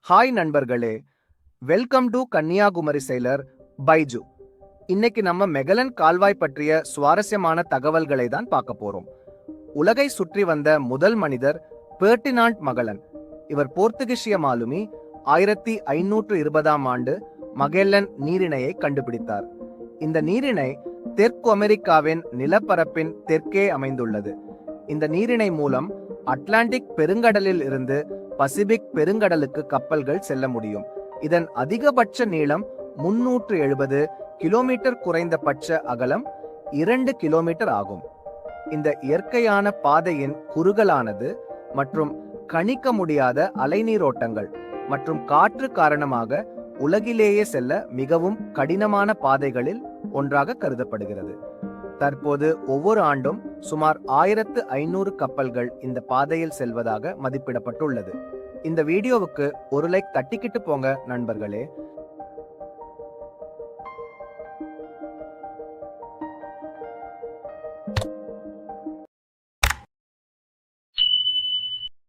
Hi நண்பர்களே, welcome to Kanyakumari செயலர் பைஜு. இன்னைக்கு நம்ம மெகலன் கால்வாய் பற்றிய சுவாரஸ்யமான தகவல்களை தான் பார்க்க போறோம். உலகை சுற்றி வந்த முதல் மனிதர் பெர்டினாண்ட் மகலன். இவர் போர்த்துகீசிய மாலுமி 1520ஆம் ஆண்டு மகெல்லன் நீரிணையை கண்டுபிடித்தார். இந்த நீரிணை தெற்கு அமெரிக்காவின் நிலப்பரப்பின் தெற்கே அமைந்துள்ளது. இந்த நீரிணை மூலம் அட்லாண்டிக் பெருங்கடலில் இருந்து பசிபிக் பெருங்கடலுக்கு கப்பல்கள் செல்ல முடியும். இதன் அதிகபட்ச நீளம் 370 கிலோமீட்டர், குறைந்தபட்ச அகலம் 2 கிலோமீட்டர் ஆகும். இந்த இயற்கையான பாதையின் குறுகலானது மற்றும் கணிக்க முடியாத அலைநீரோட்டங்கள் மற்றும் காற்று காரணமாக உலகிலேயே செல்ல மிகவும் கடினமான பாதைகளில் ஒன்றாக கருதப்படுகிறது. தற்போது ஒவ்வொரு ஆண்டும் சுமார் 1500 கப்பல்கள் இந்த பாதையில் செல்வதாக மதிப்பிடப்பட்டுள்ளது. இந்த வீடியோவுக்கு ஒரு லைக் தட்டிக்கிட்டு போங்க நண்பர்களே.